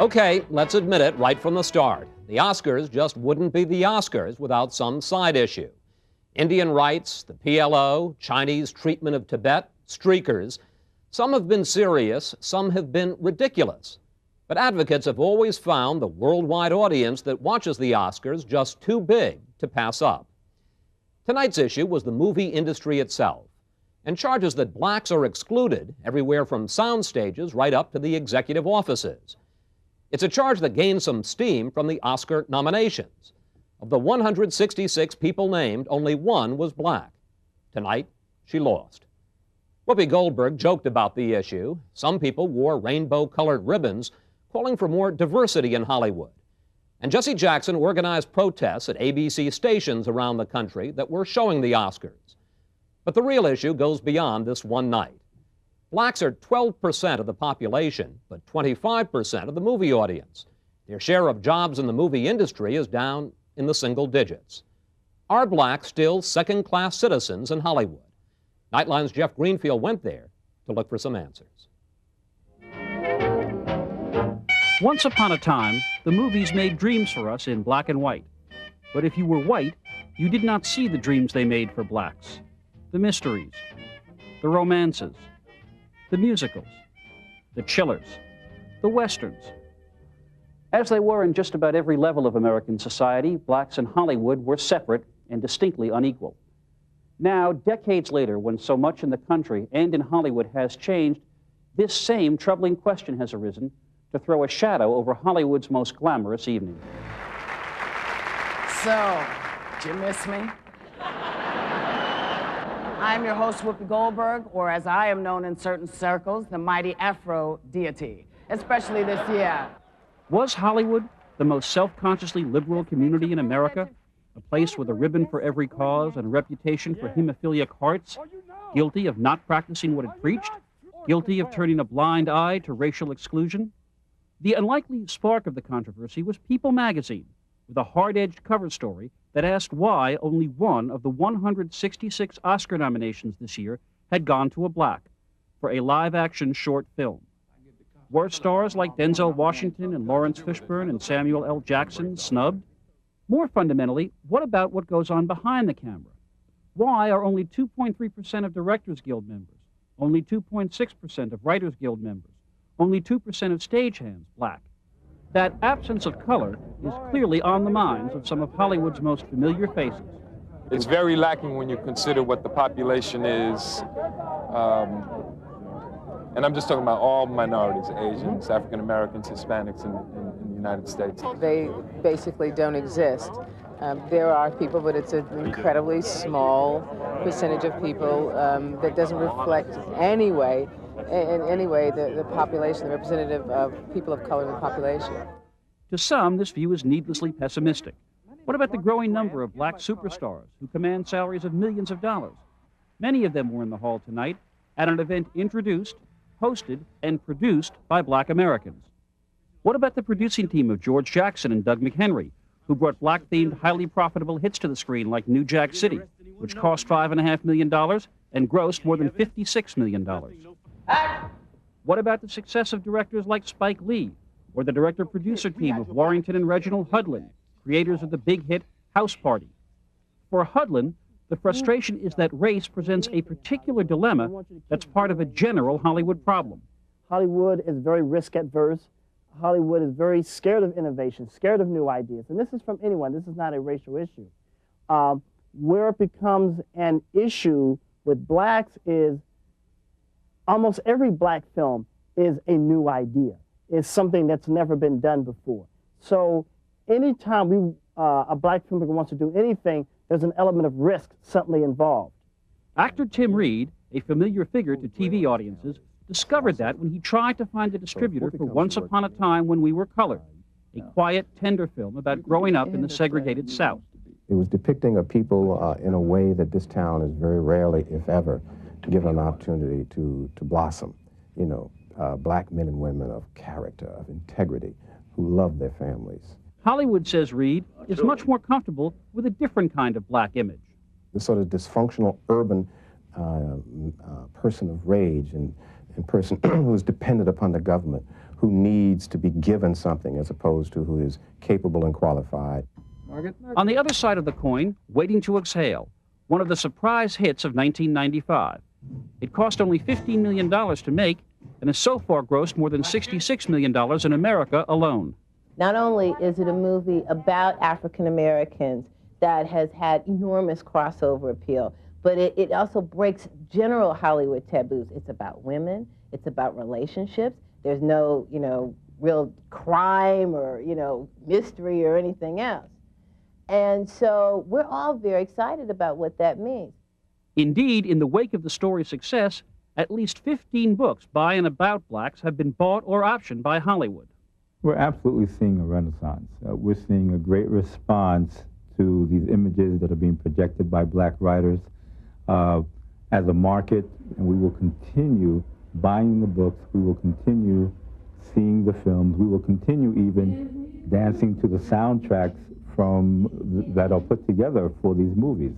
Okay, let's admit it right from the start. The Oscars just wouldn't be the Oscars without some side issue. Indian rights, the PLO, Chinese treatment of Tibet, streakers. Some have been serious, some have been ridiculous. But advocates have always found the worldwide audience that watches the Oscars just too big to pass up. Tonight's issue was the movie industry itself, and charges that blacks are excluded everywhere from sound stages right up to the executive offices. It's a charge that gained some steam from the Oscar nominations. Of the 166 people named, only one was black. Tonight, she lost. Whoopi Goldberg joked about the issue. Some people wore rainbow-colored ribbons, calling for more diversity in Hollywood. And Jesse Jackson organized protests at ABC stations around the country that were showing the Oscars. But the real issue goes beyond this one night. Blacks are 12% of the population, but 25% of the movie audience. Their share of jobs in the movie industry is down in the single digits. Are blacks still second-class citizens in Hollywood? Nightline's Jeff Greenfield went there to look for some answers. Once upon a time, the movies made dreams for us in black and white. But if you were white, you did not see the dreams they made for blacks. The mysteries, the romances, the musicals, the chillers, the westerns. As they were in just about every level of American society, blacks in Hollywood were separate and distinctly unequal. Now, decades later, when so much in the country and in Hollywood has changed, this same troubling question has arisen to throw a shadow over Hollywood's most glamorous evening. So, did you miss me? I'm your host, Whoopi Goldberg, or as I am known in certain circles, the mighty Afro deity, especially this year. Was Hollywood the most self-consciously liberal community in America? A place with a ribbon for every cause and a reputation for hemophiliac hearts, guilty of not practicing what it preached, guilty of turning a blind eye to racial exclusion? The unlikely spark of the controversy was People magazine, with a hard-edged cover story that asked why only one of the 166 Oscar nominations this year had gone to a black for a live-action short film. Were stars like Denzel Washington and Lawrence Fishburne and Samuel L. Jackson snubbed? More fundamentally, what about what goes on behind the camera? Why are only 2.3% of Directors Guild members, only 2.6% of Writers Guild members, only 2% of stagehands black? That absence of color is clearly on the minds of some of Hollywood's most familiar faces. It's very lacking when you consider what the population is. And I'm just talking about all minorities, Asians, African Americans, Hispanics in the United States. They basically don't exist. There are people, but it's an incredibly small percentage of people that doesn't reflect in any way the population, the representative of people of color in the population. To some, this view is needlessly pessimistic. What about the growing number of black superstars who command salaries of millions of dollars? Many of them were in the hall tonight at an event introduced, hosted, and produced by black Americans. What about the producing team of George Jackson and Doug McHenry, who brought black-themed, highly profitable hits to the screen like New Jack City, which cost $5.5 million and grossed more than $56 million? What about the success of directors like Spike Lee, or the director-producer team of Warrington and Reginald Hudlin, creators of the big hit House Party? For Hudlin, the frustration is that race presents a particular dilemma that's part of a general Hollywood problem. Hollywood is very risk-averse. Hollywood is very scared of innovation, scared of new ideas. And this is from anyone. This is not a racial issue. Where it becomes an issue with blacks is almost every black film is a new idea. It's something that's never been done before. So anytime a black filmmaker wants to do anything, there's an element of risk certainly involved. Actor Tim Reed, a familiar figure to TV audiences, discovered that when he tried to find a distributor for Once Upon a Time When We Were Colored, a quiet, tender film about growing up in the segregated South. It was depicting a people in a way that this town is very rarely, if ever, given an opportunity to blossom. You know, black men and women of character, of integrity, who love their families. Hollywood, says Reed, is much more comfortable with a different kind of black image. This sort of dysfunctional urban person of rage and person who is dependent upon the government, who needs to be given something as opposed to who is capable and qualified. On the other side of the coin, Waiting to Exhale, one of the surprise hits of 1995. It cost only $15 million to make and has so far grossed more than $66 million in America alone. Not only is it a movie about African Americans that has had enormous crossover appeal, but it also breaks general Hollywood taboos. It's about women, it's about relationships. There's no, real crime or, mystery or anything else. And so we're all very excited about what that means. Indeed, in the wake of the story's success, at least 15 books by and about blacks have been bought or optioned by Hollywood. We're absolutely seeing a renaissance. We're seeing a great response to these images that are being projected by black writers as a market, and we will continue buying the books, we will continue seeing the films, we will continue even dancing to the soundtracks that are put together for these movies.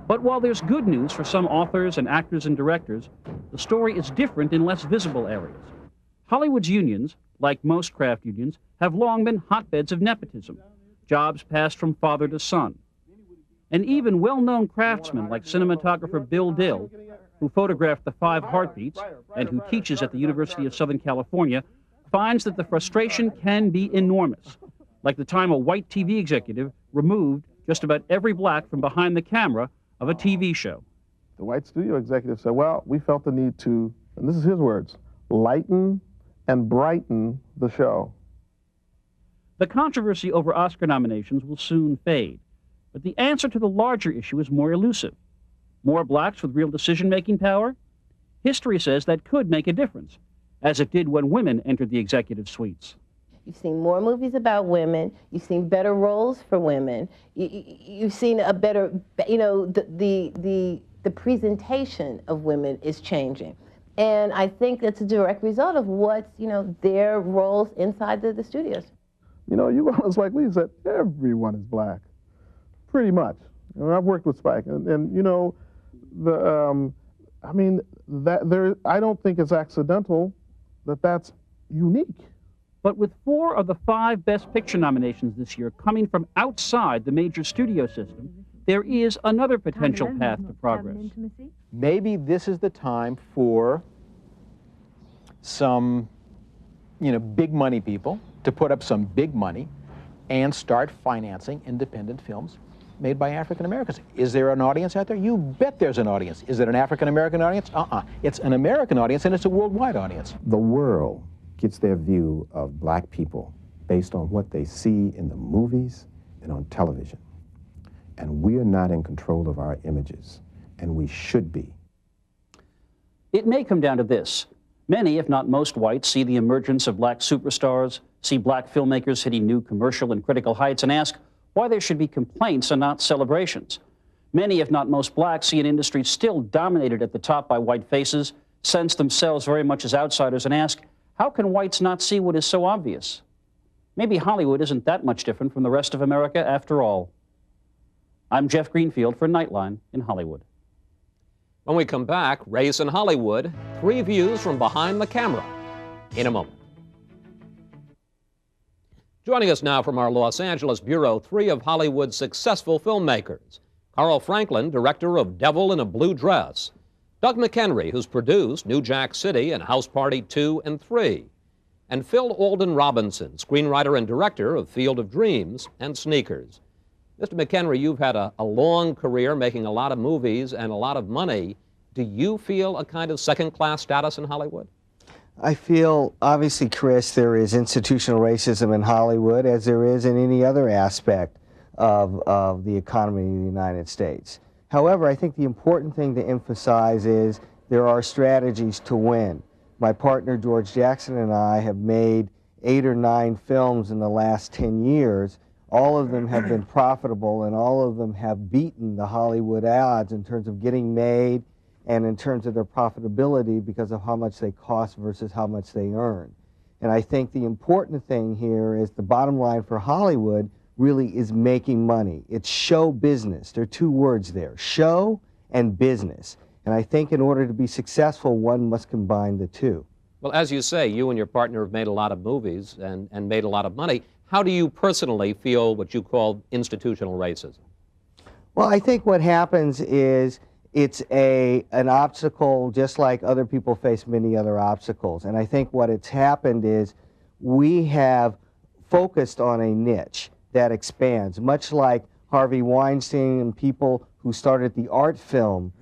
But while there's good news for some authors and actors and directors, the story is different in less visible areas. Hollywood's unions, like most craft unions, have long been hotbeds of nepotism, jobs passed from father to son. And even well-known craftsmen like cinematographer Dill, who photographed the 5 Heartbeats and who teaches at the University of Southern California, finds that the frustration can be enormous, like the time a white TV executive removed just about every black from behind the camera of a TV show. The white studio executive said, well, we felt the need to, and this is his words, lighten and brighten the show. The controversy over Oscar nominations will soon fade, but the answer to the larger issue is more elusive. More blacks with real decision-making power? History says that could make a difference, as it did when women entered the executive suites. You've seen more movies about women. You've seen better roles for women. You've seen a better, the presentation of women is changing. And I think it's a direct result of what's, their roles inside the studios. You go on Spike Lee said, everyone is black, pretty much. I've worked with Spike, I don't think it's accidental that that's unique. But with 4 of the 5 Best Picture nominations this year coming from outside the major studio system, there is another potential path to progress. Maybe this is the time for some, big money people to put up some big money and start financing independent films made by African Americans. Is there an audience out there? You bet there's an audience. Is it an African American audience? It's an American audience, and it's a worldwide audience. The world gets their view of black people based on what they see in the movies and on television. And we are not in control of our images, and we should be. It may come down to this. Many, if not most whites, see the emergence of black superstars, see black filmmakers hitting new commercial and critical heights, and ask why there should be complaints and not celebrations. Many, if not most blacks, see an industry still dominated at the top by white faces, sense themselves very much as outsiders, and ask, how can whites not see what is so obvious? Maybe Hollywood isn't that much different from the rest of America after all. I'm Jeff Greenfield for Nightline in Hollywood. When we come back, Race in Hollywood, 3 views from behind the camera in a moment. Joining us now from our Los Angeles bureau, 3 of Hollywood's successful filmmakers. Carl Franklin, director of Devil in a Blue Dress. Doug McHenry, who's produced New Jack City and House Party 2 and 3. And Phil Alden Robinson, screenwriter and director of Field of Dreams and Sneakers. Mr. McHenry, you've had a long career making a lot of movies and a lot of money. Do you feel a kind of second-class status in Hollywood? I feel, obviously, Chris, there is institutional racism in Hollywood, as there is in any other aspect of the economy in the United States. However, I think the important thing to emphasize is there are strategies to win. My partner, George Jackson, and I have made 8 or 9 films in the last 10 years. All of them have been profitable, and all of them have beaten the Hollywood odds in terms of getting made and in terms of their profitability because of how much they cost versus how much they earn. And I think the important thing here is the bottom line for Hollywood really is making money. It's show business. There are 2 words there, show and business. And I think in order to be successful, one must combine the 2. Well, as you say, you and your partner have made a lot of movies and made a lot of money. How do you personally feel what you call institutional racism? Well, I think what happens is it's an obstacle just like other people face many other obstacles. And I think what it's happened is we have focused on a niche that expands, much like Harvey Weinstein and people who started the art film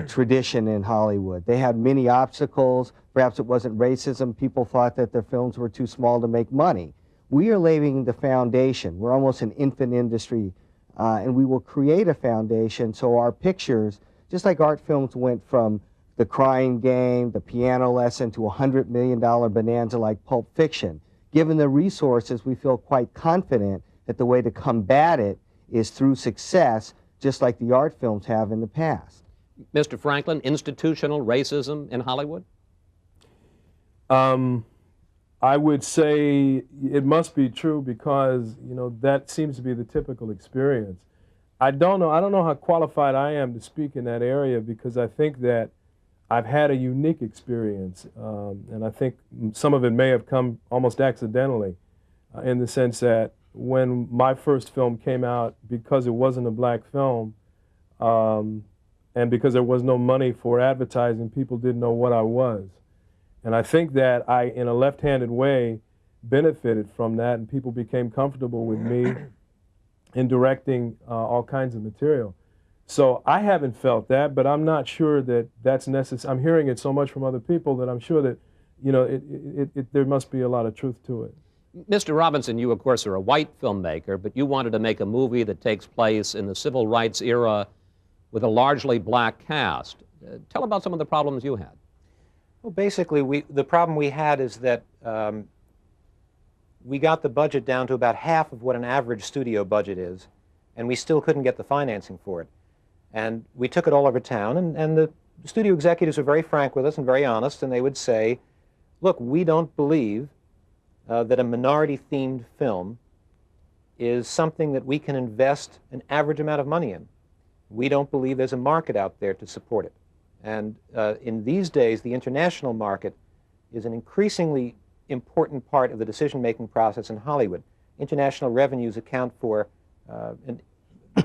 tradition in Hollywood. They had many obstacles. Perhaps it wasn't racism. People thought that their films were too small to make money. We are laying the foundation. We're almost an infant industry, and we will create a foundation so our pictures, just like art films went from The Crying Game, The Piano Lesson, to $100 million bonanza like Pulp Fiction. Given the resources, we feel quite confident that the way to combat it is through success, just like the art films have in the past. Mr. Franklin, institutional racism in Hollywood? I would say it must be true because, you know, that seems to be the typical experience. I don't know how qualified I am to speak in that area because I think that I've had a unique experience, and I think some of it may have come almost accidentally, in the sense that when my first film came out, because it wasn't a black film, and because there was no money for advertising, people didn't know what I was. And I think that I, in a left-handed way, benefited from that, and people became comfortable with me in directing all kinds of material. So I haven't felt that, but I'm not sure that that's necessary. I'm hearing it so much from other people that I'm sure that, you know, there must be a lot of truth to it. Mr. Robinson, you, of course, are a white filmmaker, but you wanted to make a movie that takes place in the civil rights era with a largely black cast. Tell about some of the problems you had. Well, basically, the problem we had is that we got the budget down to about half of what an average studio budget is, and we still couldn't get the financing for it. And we took it all over town, and the studio executives were very frank with us and very honest, and they would say, look, we don't believe that a minority-themed film is something that we can invest an average amount of money in. We don't believe there's a market out there to support it. And in these days, the international market is an increasingly important part of the decision-making process in Hollywood. International revenues account for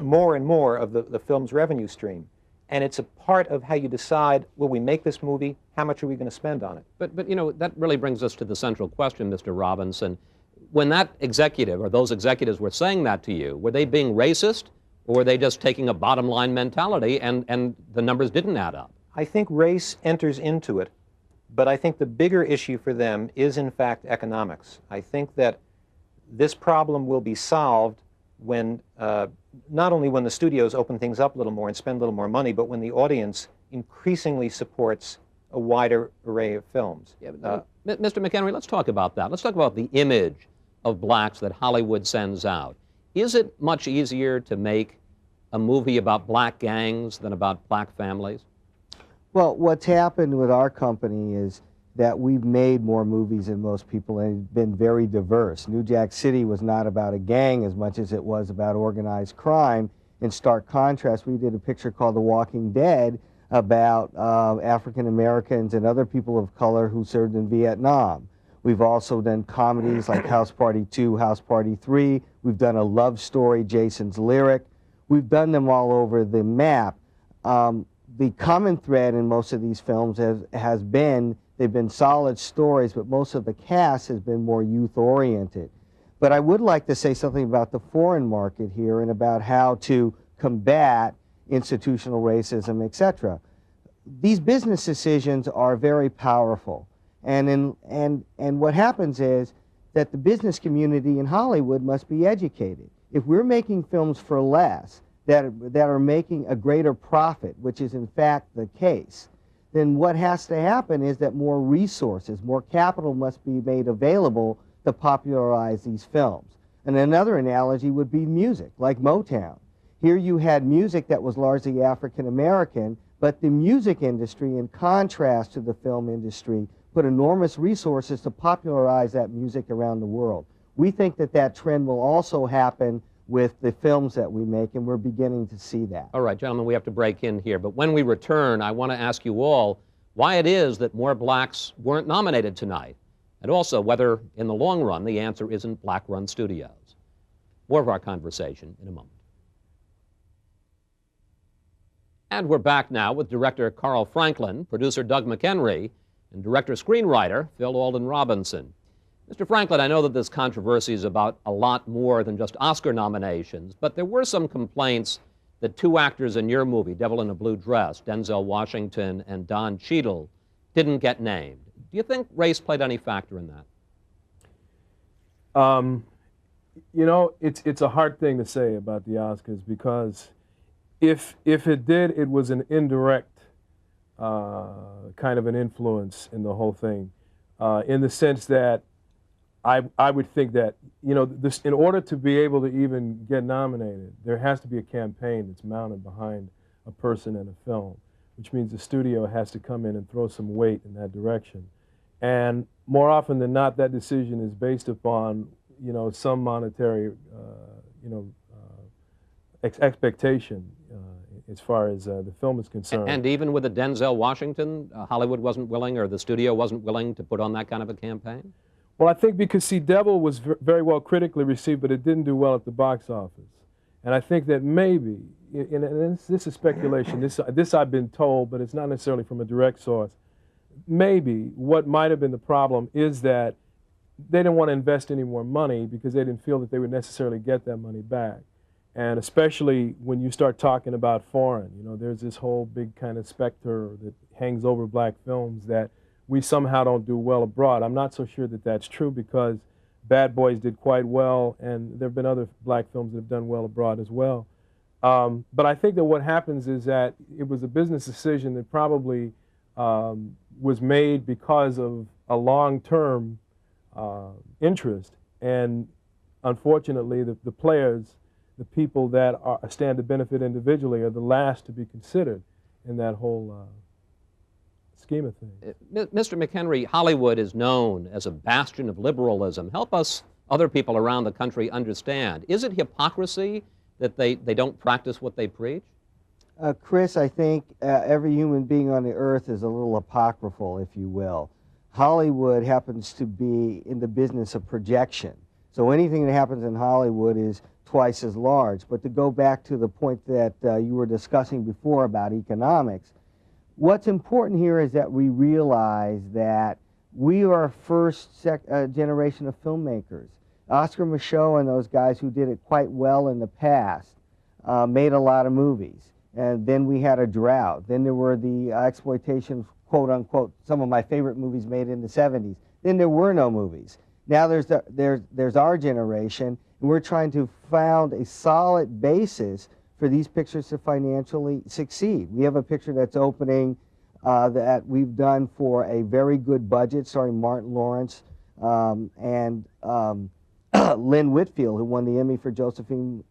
more and more of the film's revenue stream. And it's a part of how you decide, will we make this movie? How much are we going to spend on it? But you know, that really brings us to the central question, Mr. Robinson. When that executive or those executives were saying that to you, were they being racist, or were they just taking a bottom-line mentality and the numbers didn't add up? I think race enters into it, but I think the bigger issue for them is, in fact, economics. I think that this problem will be solved when, not only when the studios open things up a little more and spend a little more money, but when the audience increasingly supports a wider array of films. Yeah, Mr. McHenry, let's talk about that. Let's talk about the image of blacks that Hollywood sends out. Is it much easier to make a movie about black gangs than about black families? Well, what's happened with our company is that we've made more movies than most people, and it's been very diverse. New Jack City was not about a gang as much as it was about organized crime. In stark contrast, we did a picture called The Walking Dead about African Americans and other people of color who served in Vietnam. We've also done comedies like House Party 2, House Party 3. We've done a love story, Jason's Lyric. We've done them all over the map. The common thread in most of these films has been, they've been solid stories, but most of the cast has been more youth-oriented. But I would like to say something about the foreign market here and about how to combat institutional racism, etc. These business decisions are very powerful. And what happens is that the business community in Hollywood must be educated. If we're making films for less, that are making a greater profit, which is in fact the case, then what has to happen is that more resources, more capital must be made available to popularize these films. And another analogy would be music, like Motown. Here you had music that was largely African American, but the music industry, in contrast to the film industry, put enormous resources to popularize that music around the world. We think that that trend will also happen with the films that we make, and we're beginning to see that. All right, gentlemen, we have to break in here. But when we return, I want to ask you all, why it is that more blacks weren't nominated tonight, and also whether, in the long run, the answer isn't black-run studios. More of our conversation in a moment. And we're back now with director Carl Franklin, producer Doug McHenry, and director-screenwriter Phil Alden Robinson. Mr. Franklin, I know that this controversy is about a lot more than just Oscar nominations, but there were some complaints that two actors in your movie, Devil in a Blue Dress, Denzel Washington and Don Cheadle, didn't get named. Do you think race played any factor in that? You know, it's a hard thing to say about the Oscars, because if it did, it was an indirect kind of an influence in the whole thing, in the sense that I would think that, you know, this, in order to be able to even get nominated, there has to be a campaign that's mounted behind a person in a film, which means the studio has to come in and throw some weight in that direction. And more often than not, that decision is based upon, you know, some monetary, expectation as far as the film is concerned. And even with a Denzel Washington, Hollywood wasn't willing, or the studio wasn't willing to put on that kind of a campaign? Well, I think because, see, Devil was very well critically received, but it didn't do well at the box office. And I think that maybe, and this is speculation, this I've been told, but it's not necessarily from a direct source, maybe what might have been the problem is that they didn't want to invest any more money because they didn't feel that they would necessarily get that money back. And especially when you start talking about foreign, you know, there's this whole big kind of specter that hangs over black films that we somehow don't do well abroad. I'm not so sure that that's true, because Bad Boys did quite well, and there have been other black films that have done well abroad as well. But I think that what happens is that it was a business decision that probably was made because of a long-term interest, and unfortunately the players, the people that stand to benefit individually, are the last to be considered in that whole scheme of things. Mr. McHenry, Hollywood is known as a bastion of liberalism. Help us, other people around the country, understand. Is it hypocrisy that they don't practice what they preach? Chris, I think every human being on the earth is a little apocryphal, if you will. Hollywood happens to be in the business of projection. So anything that happens in Hollywood is twice as large. But to go back to the point that you were discussing before about economics, what's important here is that we realize that we are a first generation of filmmakers. Oscar Micheaux and those guys who did it quite well in the past made a lot of movies. And then we had a drought. Then there were the exploitation, quote unquote, some of my favorite movies made in the 70s. Then there were no movies. Now there's our generation, and we're trying to found a solid basis for these pictures to financially succeed. We have a picture that's opening that we've done for a very good budget, starring Martin Lawrence and Lynn Whitfield, who won the Emmy for Josephine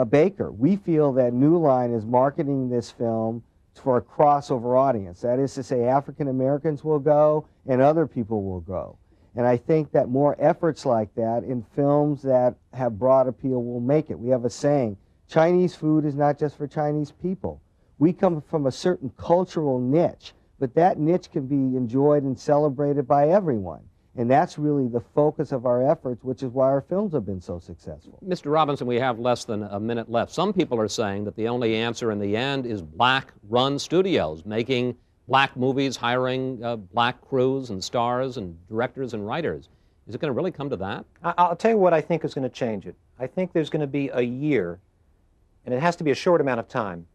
Baker. We feel that New Line is marketing this film for a crossover audience. That is to say, African Americans will go and other people will go. And I think that more efforts like that in films that have broad appeal will make it. We have a saying, Chinese food is not just for Chinese people. We come from a certain cultural niche, but that niche can be enjoyed and celebrated by everyone. And that's really the focus of our efforts, which is why our films have been so successful. Mr. Robinson, we have less than a minute left. Some people are saying that the only answer in the end is black-run studios, making black movies, hiring black crews and stars and directors and writers. Is it going to really come to that? I'll tell you what I think is going to change it. I think there's going to be a year, and it has to be a short amount of time,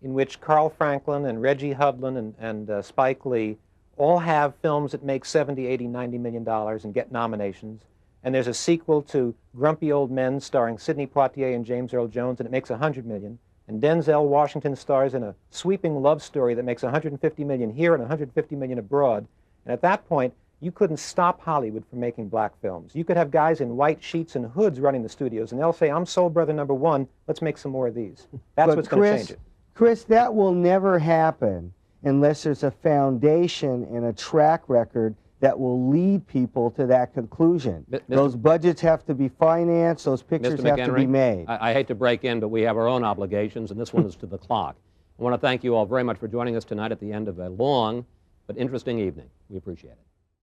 in which Carl Franklin and Reggie Hudlin and Spike Lee all have films that make $70, $80, $90 million and get nominations. And there's a sequel to Grumpy Old Men starring Sidney Poitier and James Earl Jones, and it makes $100 million. And Denzel Washington stars in a sweeping love story that makes $150 million here and $150 million abroad. And at that point, you couldn't stop Hollywood from making black films. You could have guys in white sheets and hoods running the studios, and they'll say, I'm Soul Brother #1, let's make some more of these. That's what's going to change it. Chris, that will never happen unless there's a foundation and a track record that will lead people to that conclusion. Those budgets have to be financed, those pictures have to be made. I hate to break in, but we have our own obligations, and this one is to the clock. I want to thank you all very much for joining us tonight at the end of a long but interesting evening. We appreciate it.